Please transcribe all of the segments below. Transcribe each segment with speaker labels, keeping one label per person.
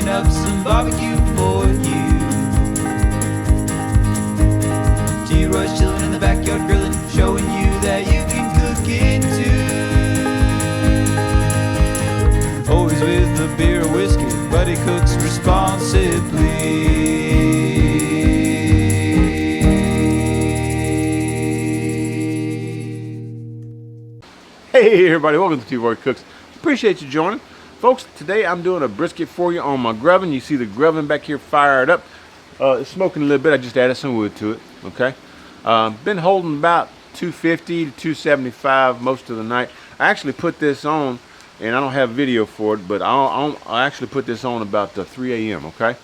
Speaker 1: cooking up some barbecue for you. G-Rush chilling in the backyard grilling, showing you that you can cook it too. Always with a beer or whiskey, but he cooks responsibly.
Speaker 2: Hey everybody, welcome to T-Roy Cooks. Appreciate you joining. Folks, today I'm doing a brisket for you on my GrOven. You see the GrOven back here fired up. It's smoking a little bit. I just added some wood to it, okay? Been holding about 250 to 275 most of the night. I actually put this on, and I don't have video for it, but I actually put this on about 3 a.m., okay?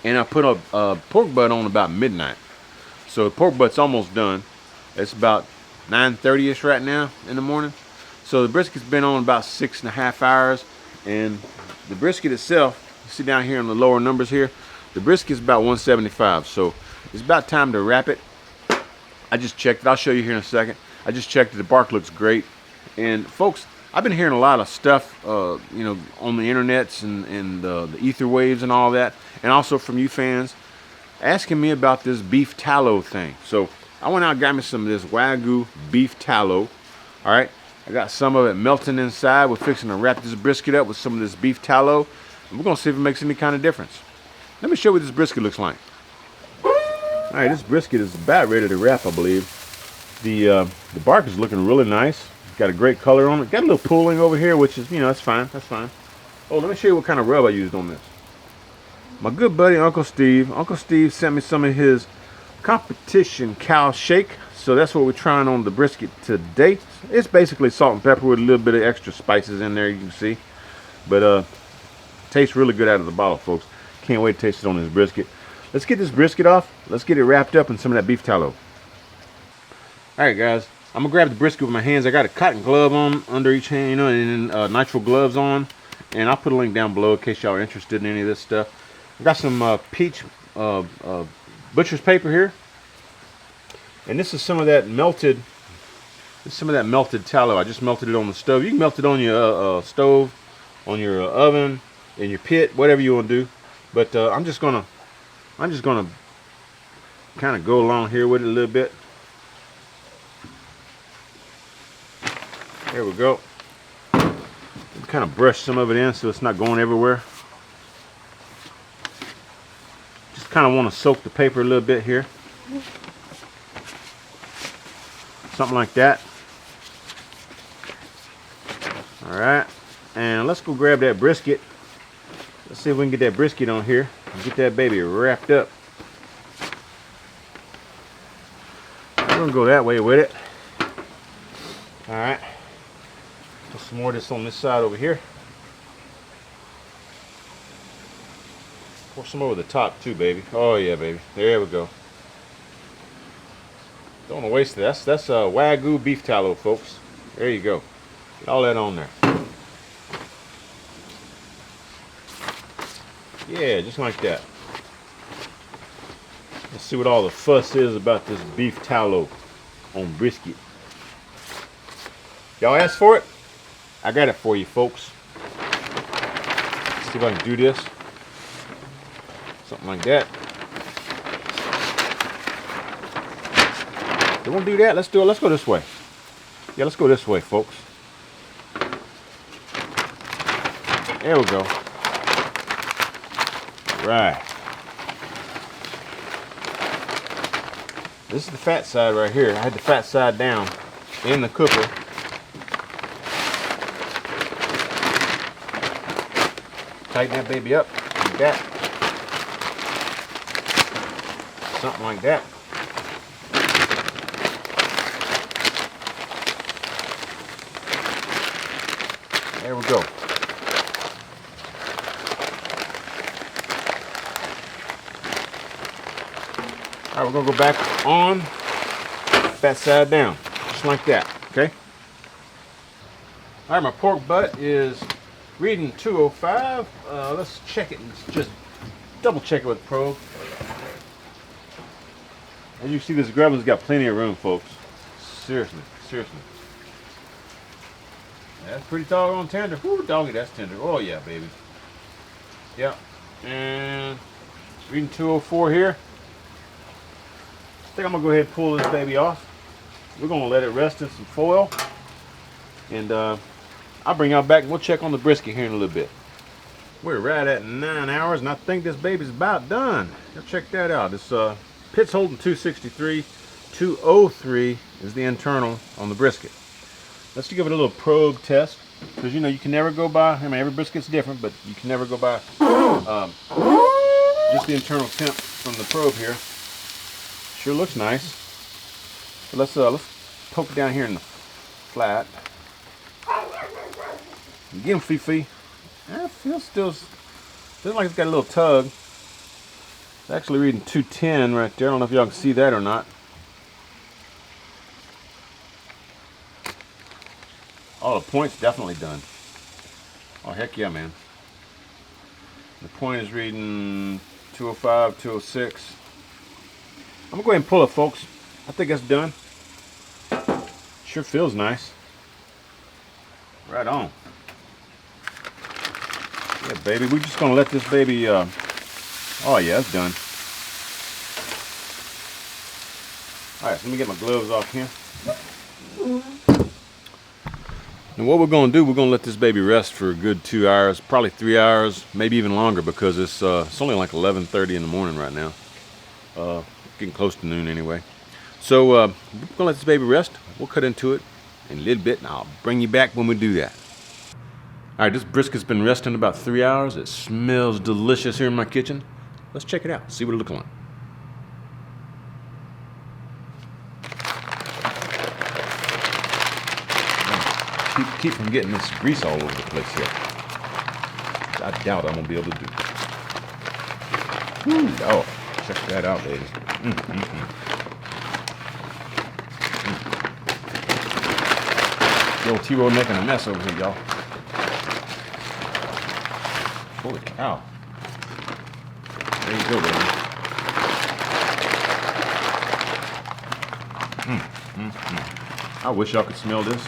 Speaker 2: And I put a pork butt on about midnight. So the pork butt's almost done. It's about 9:30ish right now in the morning. So the brisket's been on about 6.5 hours, and the brisket itself, you see down here in the lower numbers here, the brisket's about 175. So it's about time to wrap it. I just checked it. I'll show you here in a second. I just checked it. The bark looks great. And folks, I've been hearing a lot of stuff, you know, on the internets and the ether waves and all that, and also from you fans asking me about this beef tallow thing. So I went out and got me some of this Wagyu beef tallow. All right, I got some of it melting inside. We're fixing to wrap this brisket up with some of this beef tallow, and we're gonna see if it makes any kind of difference. Let me show you what this brisket looks like. All right, this brisket is about ready to wrap, I believe. The bark is looking really nice. It's got a great color on it. Got a little pooling over here, which is, you know, that's fine. That's fine. Oh, let me show you what kind of rub I used on this. My good buddy Uncle Steve sent me some of his competition cow shake, so that's what we're trying on the brisket today. It's basically salt and pepper with a little bit of extra spices in there, you can see, but tastes really good out of the bottle, folks. Can't wait to taste it on this brisket. Let's get this brisket off. Let's get it wrapped up in some of that beef tallow. All right, guys, I'm gonna grab the brisket with my hands. I got a cotton glove on under each hand, you know, and nitrile gloves on, and I'll put a link down below in case y'all are interested in any of this stuff. I got some peach butcher's paper here, and this is some of that melted tallow. I just melted it on the stove. You can melt it on your stove, on your oven, in your pit, whatever you want to do. But I'm just gonna kind of go along here with it a little bit. There we go. Kind of brush some of it in so it's not going everywhere. Kind of want to soak the paper a little bit here, something like that. All right, and let's go grab that brisket. Let's see if we can get that brisket on here and get that baby wrapped up. We're gonna go that way with it. All right, put some more of this on this side over here. Pour some over the top too, baby. Oh yeah, baby. There we go. Don't want to waste it. That's Wagyu beef tallow, folks. There you go. Get all that on there. Yeah, just like that. Let's see what all the fuss is about this beef tallow on brisket. Y'all asked for it? I got it for you, folks. Let's see if I can do this. Something like that. They won't do that. Let's do it. Let's go this way. Yeah, let's go this way, folks. There we go. Right. This is the fat side right here. I had the fat side down in the cooker. Tighten that baby up like that. Something like that. There we go. All right, we're gonna go back on that side down, just like that, okay? All right, my pork butt is reading 205. Let's check it and just double check it with the probe. As you see, this GrOven's got plenty of room, folks. Seriously, seriously. That's pretty doggone tender. Whoo, doggy, that's tender. Oh yeah, baby. Yep. And reading 204 here. I think I'm gonna go ahead and pull this baby off. We're gonna let it rest in some foil. And I'll bring y'all back and we'll check on the brisket here in a little bit. We're right at 9 hours and I think this baby's about done. Y'all check that out. This pit's holding 263. 203 is the internal on the brisket. Let's give it a little probe test. Because you know you can never go by, I mean every brisket's different, but you can never go by just the internal temp from the probe here. Sure looks nice. So let's poke it down here in the flat. Get him, Fifi. It feels like it's got a little tug. It's actually reading 210 right there. I don't know if y'all can see that or not. Oh, the point's definitely done. Oh, heck yeah, man. The point is reading 205, 206. I'm gonna go ahead and pull it, folks. I think that's done. Sure feels nice. Right on. Yeah, baby, we're just gonna let this baby, oh yeah, it's done. All right, so let me get my gloves off here. And what we're going to do, we're going to let this baby rest for a good 2 hours, probably 3 hours, maybe even longer, because it's only like 11:30 in the morning right now. Getting close to noon anyway. So we're going to let this baby rest. We'll cut into it in a little bit, and I'll bring you back when we do that. All right, this brisket's been resting about 3 hours. It smells delicious here in my kitchen. Let's check it out, see what it looks like. Keep from getting this grease all over the place here. I doubt I'm gonna be able to do it. Oh, check that out, ladies. The old T-roll making a mess over here, y'all. Holy cow. There you go, baby. I wish y'all could smell this.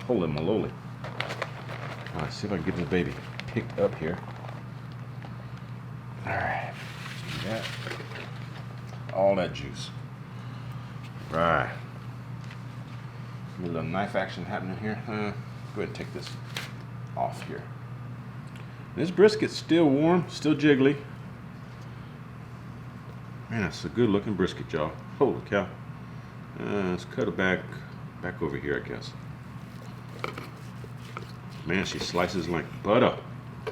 Speaker 2: Holy moly. All right, see if I can get this baby picked up here. All right, let's do that. All that juice. All right. A little knife action happening here. Go ahead and take this off here. This brisket's still warm, still jiggly. Man, that's a good looking brisket, y'all. Holy cow. Let's cut it back over here, I guess. Man, she slices like butter.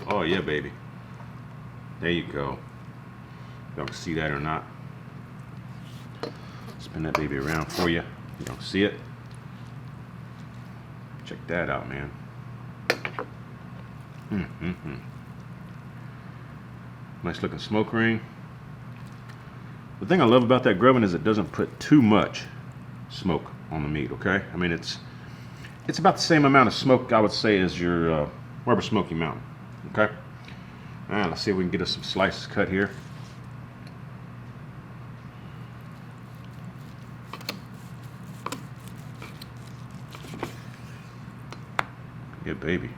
Speaker 2: Oh yeah, baby. There you go. Y'all can see that or not. Spin that baby around for you. You don't see it. Check that out, man. Nice looking smoke ring. The thing I love about that GrOven is it doesn't put too much smoke on the meat, okay? I mean, it's about the same amount of smoke, I would say, as your Weber Smoky Mountain, okay? All right, let's see if we can get us some slices cut here. Yeah, baby.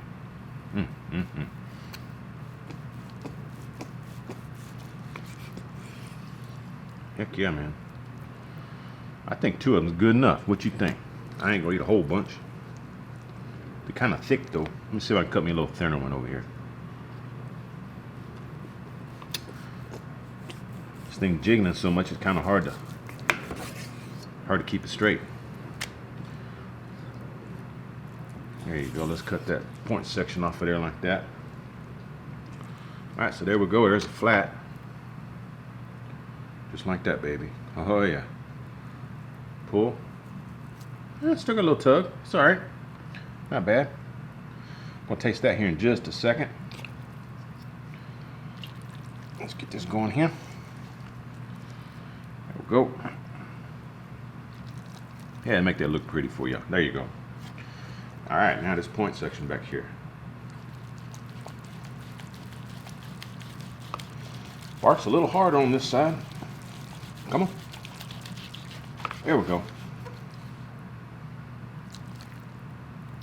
Speaker 2: Heck yeah, man. I think 2 of them is good enough. What you think? I ain't gonna eat a whole bunch. They're kind of thick though. Let me see if I can cut me a little thinner one over here. This thing jiggling so much, it's kind of hard to keep it straight. There you go. Let's cut that point section off of there like that. All right, so there we go. There's a flat. Just like that, baby. Oh yeah. Pull. Still got a little tug. It's all right. Not bad. I'll taste that here in just a second. Let's get this going here. There we go. Yeah, make that look pretty for you. There you go. All right, now this point section back here. Bark's a little hard on this side. Come on. There we go.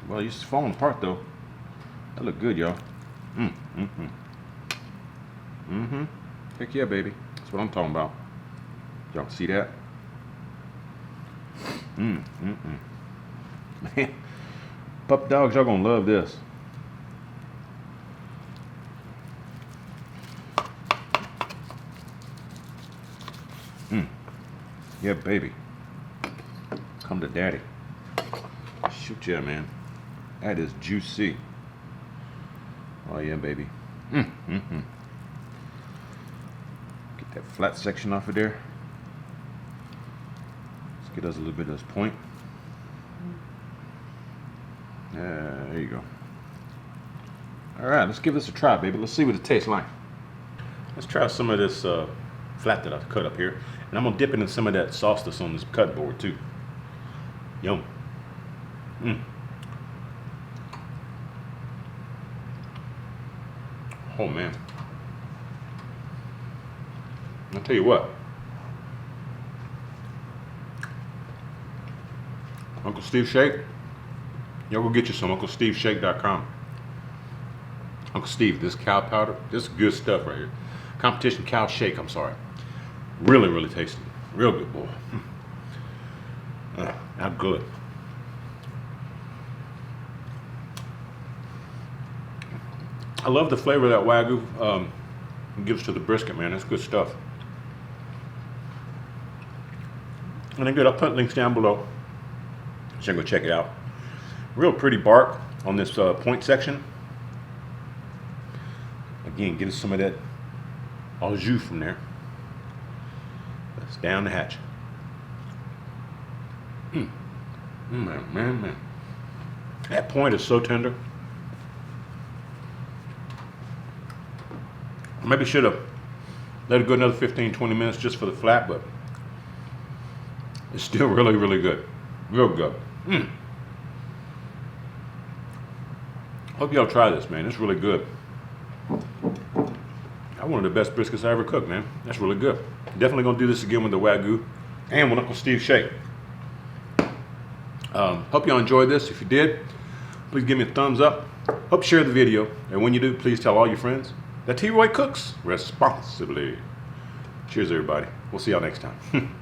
Speaker 2: Well, it's falling apart though. That look good, y'all. Mm-hmm. Heck yeah, baby. That's what I'm talking about. Y'all see that? Man, pup dogs, y'all gonna love this. Yeah, baby. Come to daddy. Shoot yeah, man. That is juicy. Oh yeah, baby. Get that flat section off of there. Let's get us a little bit of this point. There you go. All right, let's give this a try, baby. Let's see what it tastes like. Let's try some of this flat that I've cut up here. And I'm gonna dip it in some of that sauce that's on this cut board too. Yum. Oh man. I'll tell you what. Uncle Steve Shake. Y'all go get you some. UncleSteveShake.com. Uncle Steve, this cow powder, this is good stuff right here. Competition cow shake, I'm sorry. Really, really tasty. Real good, boy. Not good. I love the flavor that Wagyu gives to the brisket, man. That's good stuff. And then good, I'll put links down below, so you can go check it out. Real pretty bark on this point section. Again, get us some of that au jus from there. That's down the hatch. Man. That point is so tender. I maybe should have let it go another 15-20 minutes just for the flat, but it's still really, really good. Real good. Hope y'all try this, man. It's really good. One of the best briskets I ever cooked, man. That's really good. Definitely gonna do this again with the Wagyu and with Uncle Steve Shake. Hope y'all enjoyed this. If you did, please give me a thumbs up. Hope you share the video. And when you do, please tell all your friends that T-Roy cooks responsibly. Cheers, everybody. We'll see y'all next time.